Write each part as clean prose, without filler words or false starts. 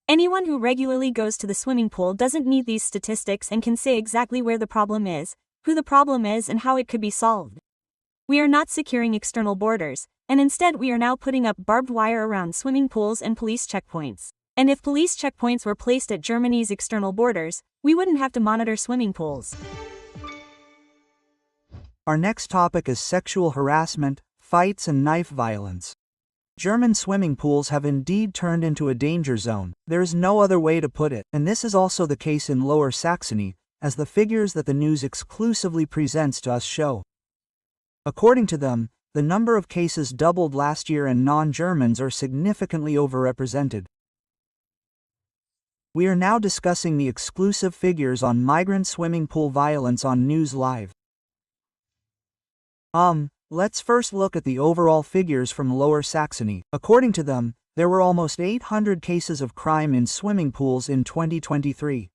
Anyone who regularly goes to the swimming pool doesn't need these statistics and can say exactly where the problem is, who the problem is, and how it could be solved. We are not securing external borders, and instead we are now putting up barbed wire around swimming pools and police checkpoints. And if police checkpoints were placed at Germany's external borders, we wouldn't have to monitor swimming pools. Our next topic is sexual harassment, fights, and knife violence. German swimming pools have indeed turned into a danger zone. There is no other way to put it, and this is also the case in Lower Saxony, as the figures that the news exclusively presents to us show. According to them, the number of cases doubled last year and non-Germans are significantly overrepresented. We are now discussing the exclusive figures on migrant swimming pool violence on News Live. Let's first look at the overall figures from Lower Saxony. According to them, there were almost 800 cases of crime in swimming pools in 2023.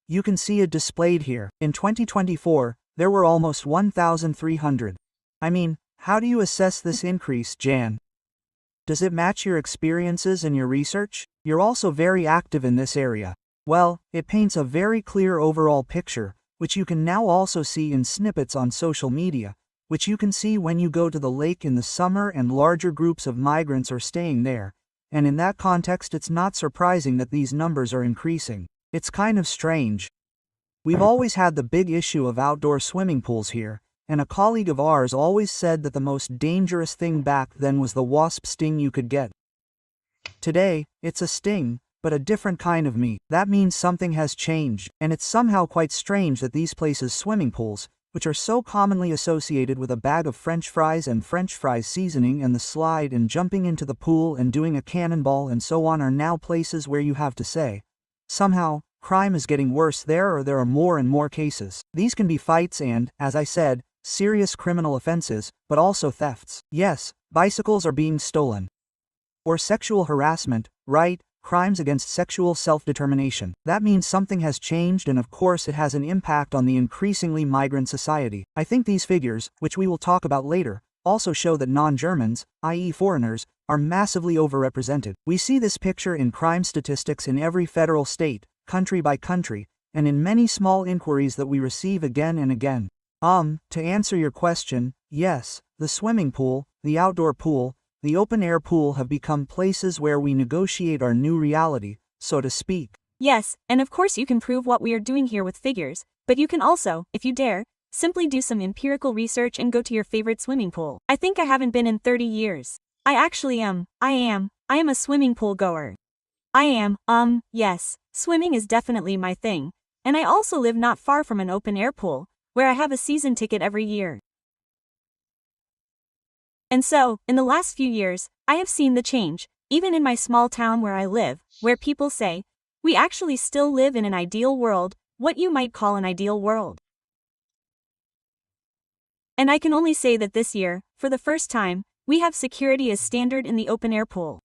You can see it displayed here. In 2024, there were almost 1,300. I mean, how do you assess this increase, Jan? Does it match your experiences and your research? You're also very active in this area. Well, it paints a very clear overall picture, which you can now also see in snippets on social media, which you can see when you go to the lake in the summer and larger groups of migrants are staying there, and in that context it's not surprising that these numbers are increasing. It's kind of strange. We've always had the big issue of outdoor swimming pools here, and a colleague of ours always said that the most dangerous thing back then was the wasp sting you could get. Today, it's a sting, but a different kind of meat. That means something has changed, and it's somehow quite strange that these places' swimming pools, which are so commonly associated with a bag of French fries and French fries seasoning and the slide and jumping into the pool and doing a cannonball and so on, are now places where you have to say, somehow, crime is getting worse there, or there are more and more cases. These can be fights and, as I said, serious criminal offenses, but also thefts. Yes, bicycles are being stolen. Or sexual harassment, right? Crimes against sexual self-determination. That means something has changed, and of course it has an impact on the increasingly migrant society. I think these figures, which we will talk about later, also show that non-Germans, i.e. foreigners, are massively overrepresented. We see this picture in crime statistics in every federal state, country by country, and in many small inquiries that we receive again and again. To answer your question, yes, the swimming pool, the outdoor pool, the open-air pool have become places where we negotiate our new reality, so to speak. Yes, and of course you can prove what we are doing here with figures, but you can also, if you dare, simply do some empirical research and go to your favorite swimming pool. I think I haven't been in 30 years. I actually am. I am a swimming pool goer. Yes, swimming is definitely my thing, and I also live not far from an open-air pool, where I have a season ticket every year. And so, in the last few years, I have seen the change, even in my small town where I live, where people say, we actually still live in an ideal world, what you might call an ideal world. And I can only say that this year, for the first time, we have security as standard in the open-air pool.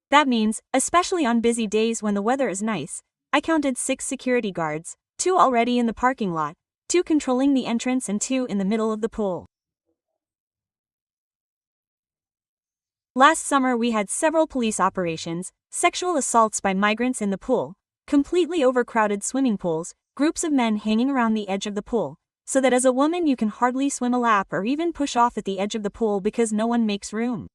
That means, especially on busy days when the weather is nice, I counted 6 security guards, 2 already in the parking lot, 2 controlling the entrance and 2 in the middle of the pool. Last summer we had several police operations, sexual assaults by migrants in the pool, completely overcrowded swimming pools, groups of men hanging around the edge of the pool, so that as a woman you can hardly swim a lap or even push off at the edge of the pool because no one makes room.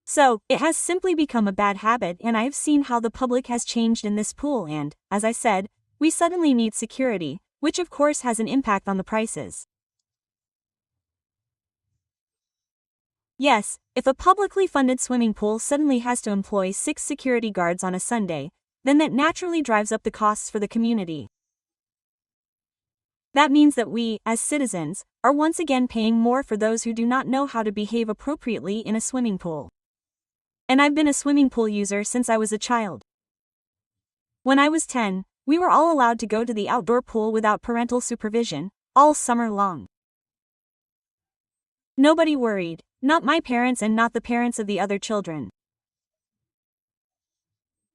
So, it has simply become a bad habit, and I have seen how the public has changed in this pool, and, as I said, we suddenly need security, which of course has an impact on the prices. Yes, if a publicly funded swimming pool suddenly has to employ 6 security guards on a Sunday, then that naturally drives up the costs for the community. That means that we, as citizens, are once again paying more for those who do not know how to behave appropriately in a swimming pool. And I've been a swimming pool user since I was a child. When I was 10, we were all allowed to go to the outdoor pool without parental supervision, all summer long. Nobody worried, not my parents and not the parents of the other children.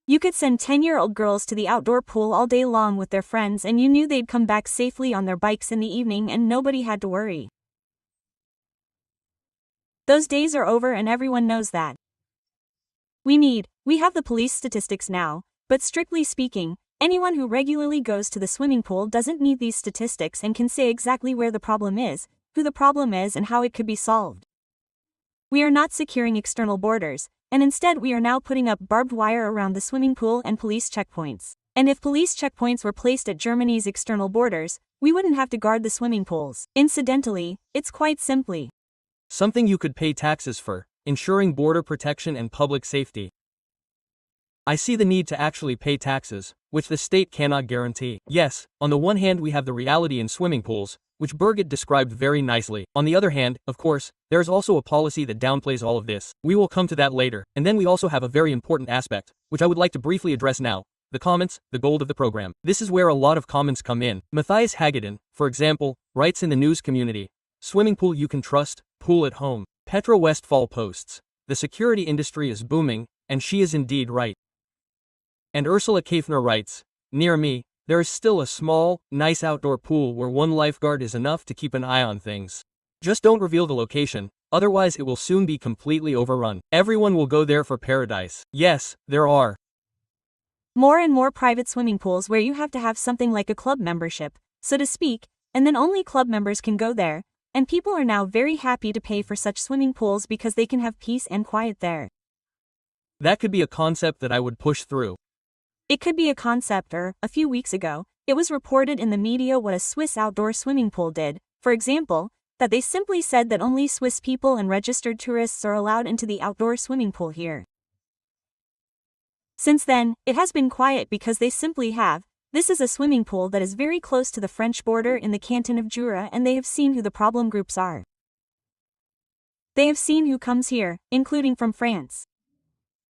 You could send 10-year-old girls to the outdoor pool all day long with their friends and you knew they'd come back safely on their bikes in the evening and nobody had to worry. Those days are over and everyone knows that. We have the police statistics now, but strictly speaking, anyone who regularly goes to the swimming pool doesn't need these statistics and can say exactly where the problem is, who the problem is and how it could be solved. We are not securing external borders, and instead we are now putting up barbed wire around the swimming pool and police checkpoints. And if police checkpoints were placed at Germany's external borders, we wouldn't have to guard the swimming pools. Incidentally, it's quite simply something you could pay taxes for, ensuring border protection and public safety. I see the need to actually pay taxes, which the state cannot guarantee. Yes, on the one hand we have the reality in swimming pools, which Birgit described very nicely. On the other hand, of course, there is also a policy that downplays all of this. We will come to that later. And then we also have a very important aspect, which I would like to briefly address now. The comments, the gold of the program. This is where a lot of comments come in. Matthias Hagedin, for example, writes in the news community, "Swimming pool you can trust, pool at home." Petra Westphal posts, "The security industry is booming, and she is indeed right." And Ursula Kafner writes, "Near me, there is still a small, nice outdoor pool where one lifeguard is enough to keep an eye on things. Just don't reveal the location, otherwise it will soon be completely overrun. Everyone will go there for paradise." Yes, there are more and more private swimming pools where you have to have something like a club membership, so to speak, and then only club members can go there, and people are now very happy to pay for such swimming pools because they can have peace and quiet there. That could be a concept that I would push through. It could be a concept a few weeks ago, it was reported in the media what a Swiss outdoor swimming pool did, for example, that they simply said that only Swiss people and registered tourists are allowed into the outdoor swimming pool here. Since then, it has been quiet because they simply have. This is a swimming pool that is very close to the French border in the canton of Jura, and they have seen who the problem groups are. They have seen who comes here, including from France.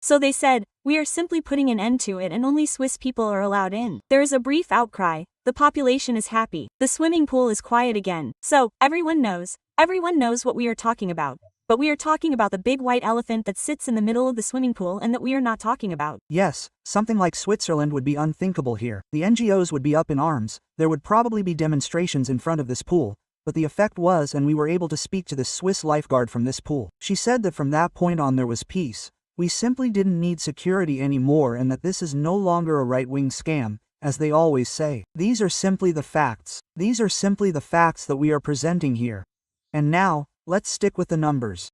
So they said, we are simply putting an end to it and only Swiss people are allowed in. There is a brief outcry, the population is happy, the swimming pool is quiet again. So, everyone knows what we are talking about. But we are talking about the big white elephant that sits in the middle of the swimming pool and that we are not talking about. Yes, something like Switzerland would be unthinkable here. The NGOs would be up in arms, there would probably be demonstrations in front of this pool, but the effect was and we were able to speak to the Swiss lifeguard from this pool. She said that from that point on there was peace. We simply didn't need security anymore and that this is no longer a right-wing scam, as they always say. These are simply the facts. These are simply the facts that we are presenting here. And now, let's stick with the numbers.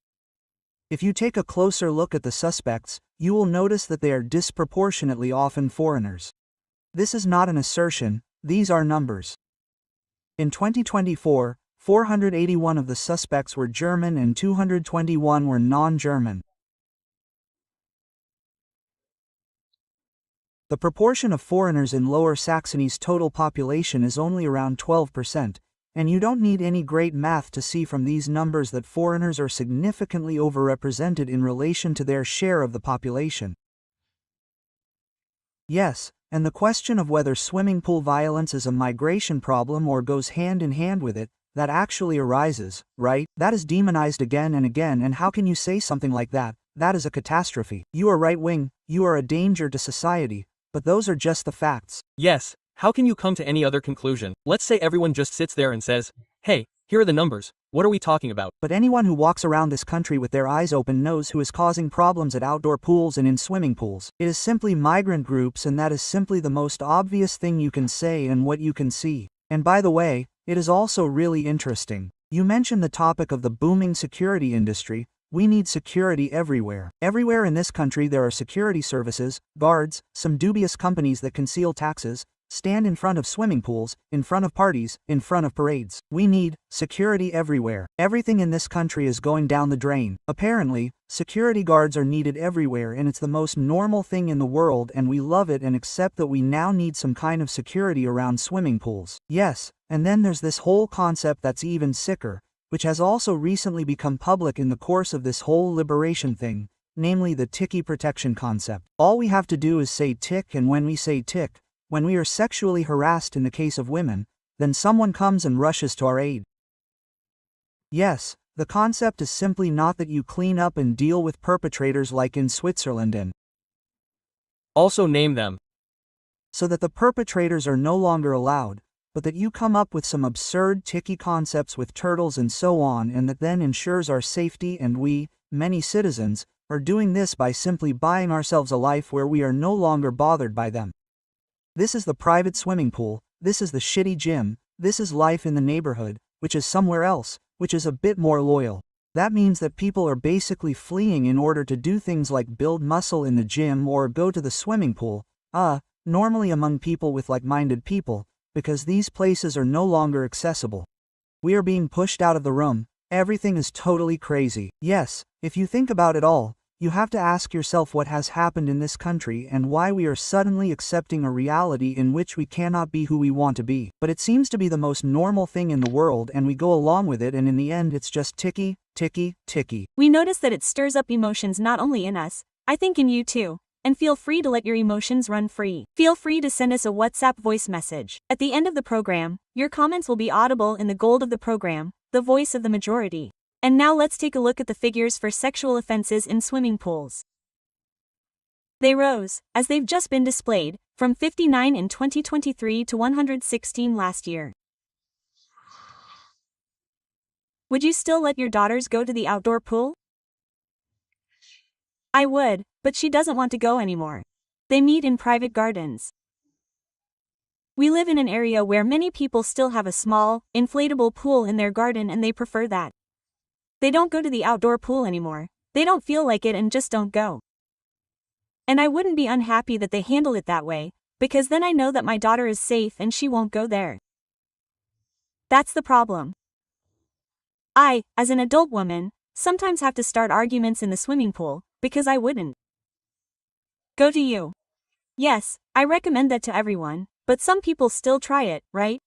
If you take a closer look at the suspects, you will notice that they are disproportionately often foreigners. This is not an assertion, these are numbers. In 2024, 481 of the suspects were German and 221 were non-German. The proportion of foreigners in Lower Saxony's total population is only around 12%, and you don't need any great math to see from these numbers that foreigners are significantly overrepresented in relation to their share of the population. Yes, and the question of whether swimming pool violence is a migration problem or goes hand in hand with it, that actually arises, right? That is demonized again and again, and how can you say something like that? That is a catastrophe. You are right-wing, you are a danger to society. But those are just the facts. Yes, how can you come to any other conclusion? Let's say everyone just sits there and says, hey, here are the numbers, what are we talking about? But anyone who walks around this country with their eyes open knows who is causing problems at outdoor pools and in swimming pools. It is simply migrant groups, and that is simply the most obvious thing you can say and what you can see. And by the way, it is also really interesting. You mentioned the topic of the booming security industry. We need security everywhere. Everywhere in this country there are security services, guards, some dubious companies that conceal taxes, stand in front of swimming pools, in front of parties, in front of parades. We need security everywhere. Everything in this country is going down the drain. Apparently, security guards are needed everywhere, and it's the most normal thing in the world, and we love it and accept that we now need some kind of security around swimming pools. Yes, and then there's this whole concept that's even sicker, which has also recently become public in the course of this whole liberation thing, namely the ticky protection concept. All we have to do is say tick, and when we say tick, when we are sexually harassed in the case of women, then someone comes and rushes to our aid. Yes, the concept is simply not that you clean up and deal with perpetrators like in Switzerland and also name them. So that the perpetrators are no longer allowed, but that you come up with some absurd ticky concepts with turtles and so on, and that then ensures our safety, and we, many citizens, are doing this by simply buying ourselves a life where we are no longer bothered by them. This is the private swimming pool, this is the shitty gym, this is life in the neighborhood, which is somewhere else, which is a bit more loyal. That means that people are basically fleeing in order to do things like build muscle in the gym or go to the swimming pool, normally among people with like-minded people, because these places are no longer accessible. We are being pushed out of the room, everything is totally crazy. Yes, if you think about it all, you have to ask yourself what has happened in this country and why we are suddenly accepting a reality in which we cannot be who we want to be. But it seems to be the most normal thing in the world and we go along with it, and in the end it's just ticky, ticky, ticky. We notice that it stirs up emotions not only in us, I think in you too. And feel free to let your emotions run free. Feel free to send us a WhatsApp voice message. At the end of the program, your comments will be audible in the gold of the program, the voice of the majority. And now let's take a look at the figures for sexual offenses in swimming pools. They rose, as they've just been displayed, from 59 in 2023 to 116 last year. Would you still let your daughters go to the outdoor pool? I would, but she doesn't want to go anymore. They meet in private gardens. We live in an area where many people still have a small, inflatable pool in their garden and they prefer that. They don't go to the outdoor pool anymore, they don't feel like it and just don't go. And I wouldn't be unhappy that they handle it that way, because then I know that my daughter is safe and she won't go there. That's the problem. I, as an adult woman, sometimes have to start arguments in the swimming pool, because I wouldn't go to you. Yes, I recommend that to everyone, but some people still try it, right?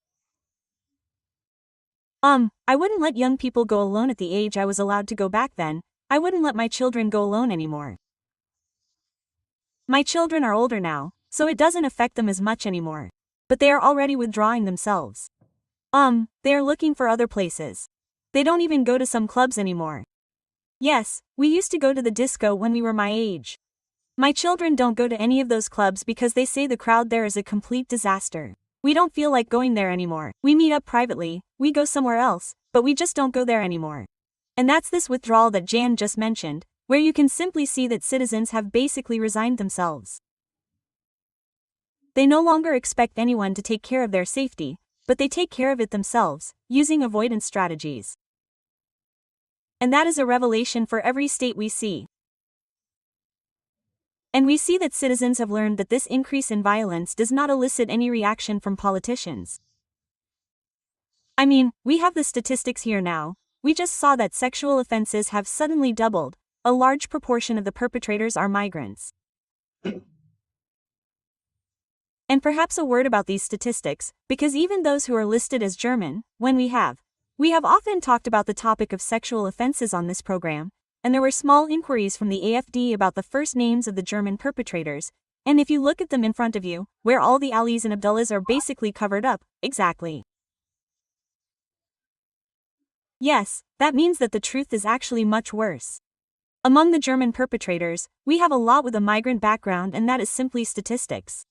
I wouldn't let young people go alone at the age I was allowed to go back then. I wouldn't let my children go alone anymore. My children are older now, so it doesn't affect them as much anymore. But they are already withdrawing themselves. They are looking for other places. They don't even go to some clubs anymore. Yes, we used to go to the disco when we were my age. My children don't go to any of those clubs because they say the crowd there is a complete disaster. We don't feel like going there anymore. We meet up privately, we go somewhere else, but we just don't go there anymore. And that's this withdrawal that Jan just mentioned, where you can simply see that citizens have basically resigned themselves. They no longer expect anyone to take care of their safety, but they take care of it themselves, using avoidance strategies. And that is a revelation for every state we see. And we see that citizens have learned that this increase in violence does not elicit any reaction from politicians. I mean, we have the statistics here now. We just saw that sexual offenses have suddenly doubled. A large proportion of the perpetrators are migrants. And perhaps a word about these statistics, because even those who are listed as German, we have often talked about the topic of sexual offenses on this program, and there were small inquiries from the AfD about the first names of the German perpetrators, and if you look at them in front of you, where all the Alis and Abdullahs are basically covered up, exactly. Yes, that means that the truth is actually much worse. Among the German perpetrators, we have a lot with a migrant background, and that is simply statistics.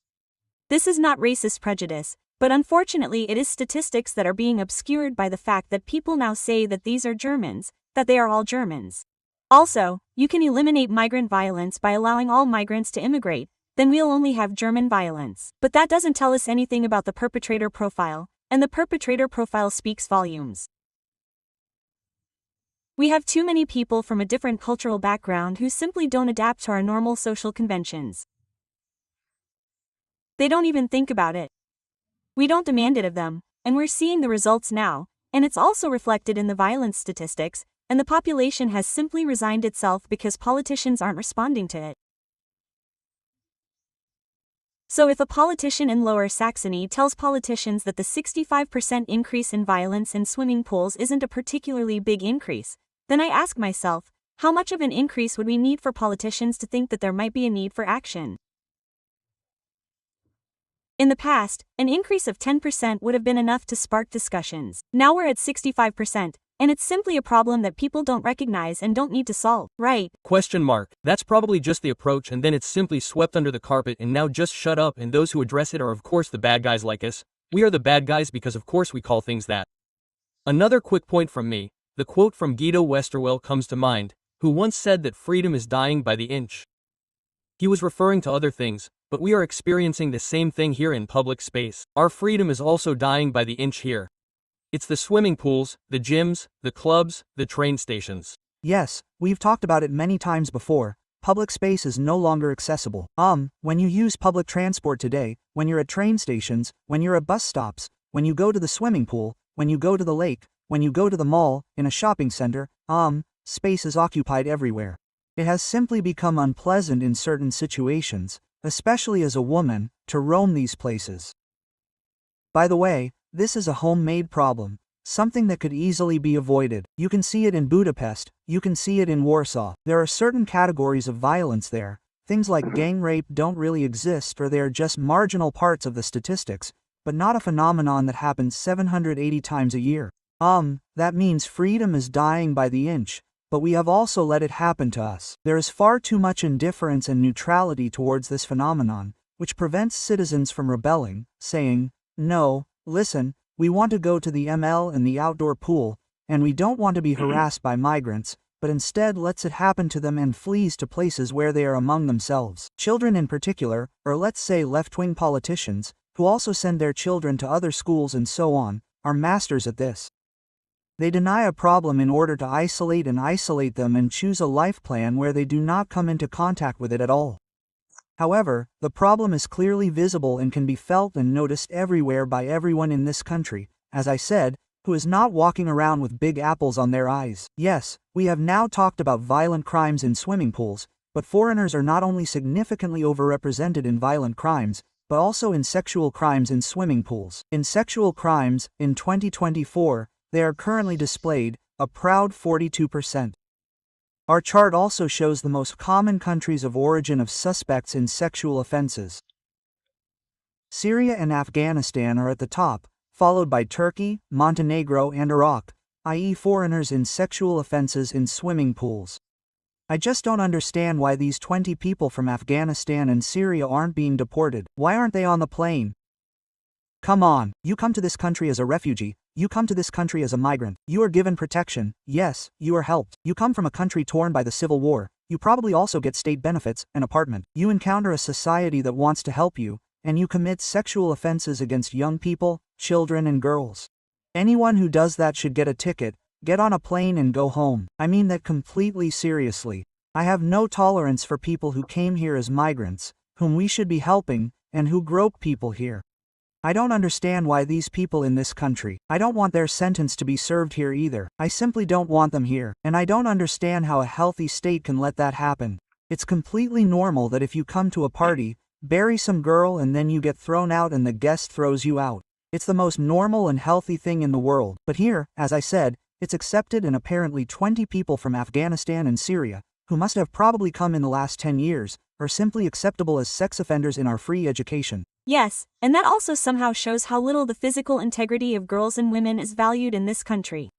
This is not racist prejudice, but unfortunately it is statistics that are being obscured by the fact that people now say that these are Germans, that they are all Germans. Also, you can eliminate migrant violence by allowing all migrants to immigrate, then we'll only have German violence. But that doesn't tell us anything about the perpetrator profile, and the perpetrator profile speaks volumes. We have too many people from a different cultural background who simply don't adapt to our normal social conventions. They don't even think about it. We don't demand it of them, and we're seeing the results now, and it's also reflected in the violence statistics, and the population has simply resigned itself because politicians aren't responding to it. So if a politician in Lower Saxony tells politicians that the 65% increase in violence in swimming pools isn't a particularly big increase, then I ask myself, how much of an increase would we need for politicians to think that there might be a need for action? In the past, an increase of 10% would have been enough to spark discussions. Now we're at 65%, and it's simply a problem that people don't recognize and don't need to solve, right? That's probably just the approach, and then it's simply swept under the carpet and now just shut up, and those who address it are of course the bad guys like us, We are the bad guys because of course we call things that. Another quick point from me, the quote from Guido Westerwelle comes to mind, who once said that freedom is dying by the inch. He was referring to other things, but we are experiencing the same thing here in public space. Our freedom is also dying by the inch here. It's the swimming pools, the gyms, the clubs, the train stations. Yes, we've talked about it many times before. Public space is no longer accessible. When you use public transport today, when you're at train stations, when you're at bus stops, when you go to the swimming pool, when you go to the lake, when you go to the mall, in a shopping center, space is occupied everywhere. It has simply become unpleasant in certain situations, especially as a woman, to roam these places. By the way, this is a homemade problem, something that could easily be avoided. You can see it in Budapest, you can see it in Warsaw. There are certain categories of violence there. Things like gang rape don't really exist, or they are just marginal parts of the statistics, but not a phenomenon that happens 780 times a year. That means freedom is dying by the inch, but we have also let it happen to us. There is far too much indifference and neutrality towards this phenomenon, which prevents citizens from rebelling, saying, no, listen, we want to go to the ML and the outdoor pool, and we don't want to be harassed by migrants, but instead lets it happen to them and flees to places where they are among themselves. Children in particular, or let's say left-wing politicians, who also send their children to other schools and so on, are masters at this. They deny a problem in order to isolate them and choose a life plan where they do not come into contact with it at all. However, the problem is clearly visible and can be felt and noticed everywhere by everyone in this country, as I said, who is not walking around with big apples on their eyes. Yes, we have now talked about violent crimes in swimming pools, but foreigners are not only significantly overrepresented in violent crimes, but also in sexual crimes in swimming pools. In sexual crimes, in 2024, they are currently displayed, a proud 42%. Our chart also shows the most common countries of origin of suspects in sexual offenses. Syria and Afghanistan are at the top, followed by Turkey, Montenegro and Iraq, i.e. foreigners in sexual offenses in swimming pools. I just don't understand why these 20 people from Afghanistan and Syria aren't being deported. Why aren't they on the plane? Come on, you come to this country as a refugee, you come to this country as a migrant, you are given protection, yes, you are helped. You come from a country torn by the Civil War, you probably also get state benefits, an apartment. You encounter a society that wants to help you, and you commit sexual offenses against young people, children and girls. Anyone who does that should get a ticket, get on a plane and go home. I mean that completely seriously. I have no tolerance for people who came here as migrants, whom we should be helping, and who grope people here. I don't understand why these people in this country, I don't want their sentence to be served here either. I simply don't want them here, and I don't understand how a healthy state can let that happen. It's completely normal that if you come to a party, bury some girl and then you get thrown out and the guest throws you out. It's the most normal and healthy thing in the world. But here, as I said, it's accepted, and apparently 20 people from Afghanistan and Syria, who must have probably come in the last 10 years, are simply acceptable as sex offenders in our free education. Yes, and that also somehow shows how little the physical integrity of girls and women is valued in this country.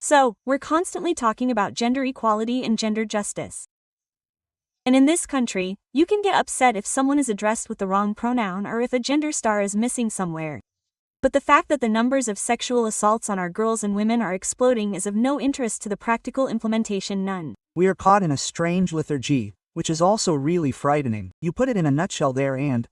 So, we're constantly talking about gender equality and gender justice. And in this country, you can get upset if someone is addressed with the wrong pronoun or if a gender star is missing somewhere. But the fact that the numbers of sexual assaults on our girls and women are exploding is of no interest to the practical implementation none. We are caught in a strange lethargy, which is also really frightening. You put it in a nutshell there, and,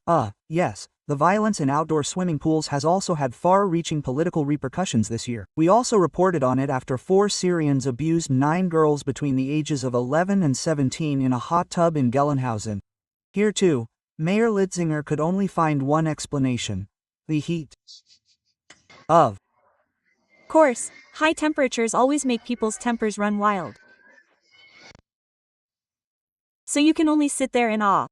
yes, the violence in outdoor swimming pools has also had far-reaching political repercussions this year. We also reported on it after 4 Syrians abused 9 girls between the ages of 11 and 17 in a hot tub in Gelnhausen. Here too, Mayor Litzinger could only find one explanation: the heat. Of course, high temperatures always make people's tempers run wild. So you can only sit there in awe.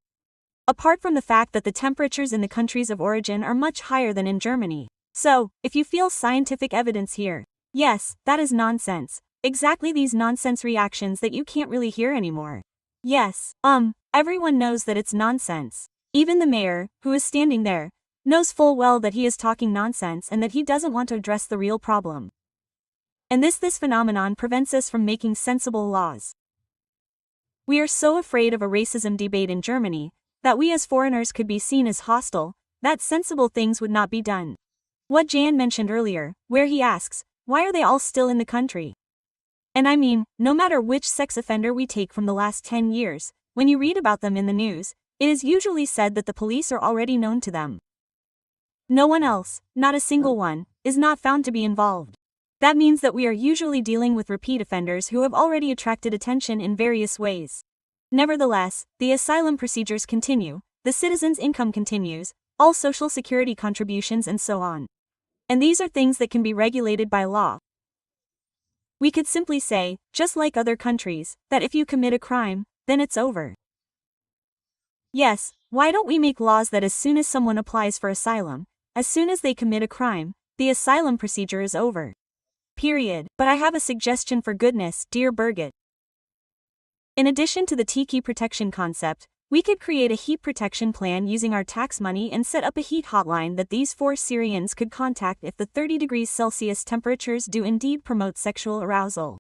Apart from the fact that the temperatures in the countries of origin are much higher than in Germany. So, if you feel scientific evidence here, yes, that is nonsense. Exactly these nonsense reactions that you can't really hear anymore. Yes, everyone knows that it's nonsense. Even the mayor, who is standing there, knows full well that he is talking nonsense and that he doesn't want to address the real problem. And this phenomenon prevents us from making sensible laws. We are so afraid of a racism debate in Germany, that we as foreigners could be seen as hostile, that sensible things would not be done. What Jan mentioned earlier, where he asks, why are they all still in the country? And I mean, no matter which sex offender we take from the last 10 years, when you read about them in the news, it is usually said that the police are already known to them. No one else, not a single one, is not found to be involved. That means that we are usually dealing with repeat offenders who have already attracted attention in various ways. Nevertheless, the asylum procedures continue, the citizen's income continues, all social security contributions and so on. And these are things that can be regulated by law. We could simply say, just like other countries, that if you commit a crime, then it's over. Yes, why don't we make laws that as soon as someone applies for asylum, as soon as they commit a crime, the asylum procedure is over. Period. But I have a suggestion for goodness, dear Birgit. In addition to the tiki protection concept, we could create a heat protection plan using our tax money and set up a heat hotline that these 4 Syrians could contact if the 30 degrees Celsius temperatures do indeed promote sexual arousal.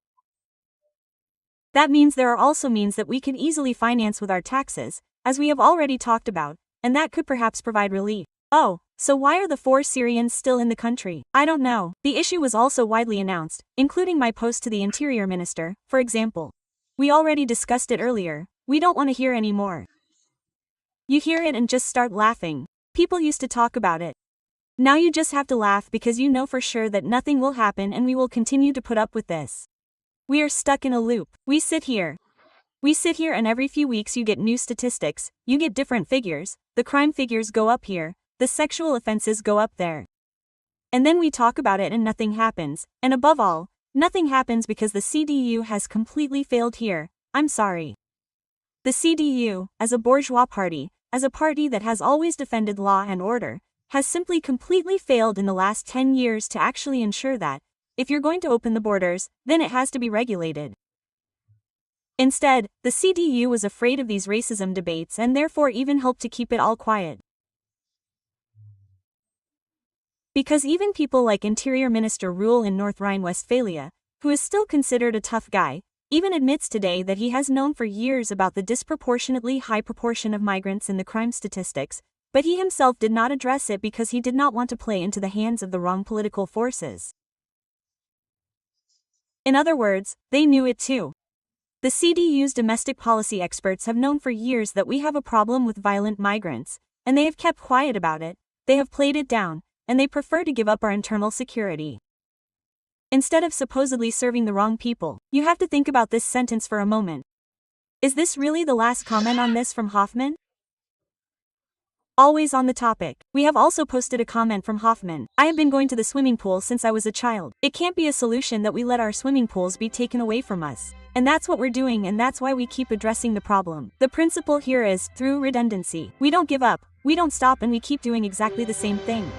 That means there are also means that we could easily finance with our taxes, as we have already talked about, and that could perhaps provide relief. Oh, so why are the 4 Syrians still in the country? I don't know. The issue was also widely announced, including my post to the Interior Minister, for example. We already discussed it earlier, we don't want to hear any more. You hear it and just start laughing. People used to talk about it. Now you just have to laugh because you know for sure that nothing will happen and we will continue to put up with this. We are stuck in a loop. We sit here and every few weeks you get new statistics, you get different figures, the crime figures go up here, the sexual offenses go up there. And then we talk about it and nothing happens, and above all, nothing happens because the CDU has completely failed here. I'm sorry. The CDU, as a bourgeois party, as a party that has always defended law and order, has simply completely failed in the last 10 years to actually ensure that, if you're going to open the borders, then it has to be regulated. Instead, the CDU was afraid of these racism debates and therefore even helped to keep it all quiet. Because even people like Interior Minister Rule in North Rhine-Westphalia, who is still considered a tough guy, even admits today that he has known for years about the disproportionately high proportion of migrants in the crime statistics, but he himself did not address it because he did not want to play into the hands of the wrong political forces. In other words, they knew it too. The CDU's domestic policy experts have known for years that we have a problem with violent migrants, and they have kept quiet about it, they have played it down, and they prefer to give up our internal security. Instead of supposedly serving the wrong people, you have to think about this sentence for a moment. Is this really the last comment on this from Hoffman? Always on the topic. We have also posted a comment from Hoffman. I have been going to the swimming pool since I was a child. It can't be a solution that we let our swimming pools be taken away from us. And that's what we're doing, and that's why we keep addressing the problem. The principle here is, through redundancy, we don't give up, we don't stop, and we keep doing exactly the same thing.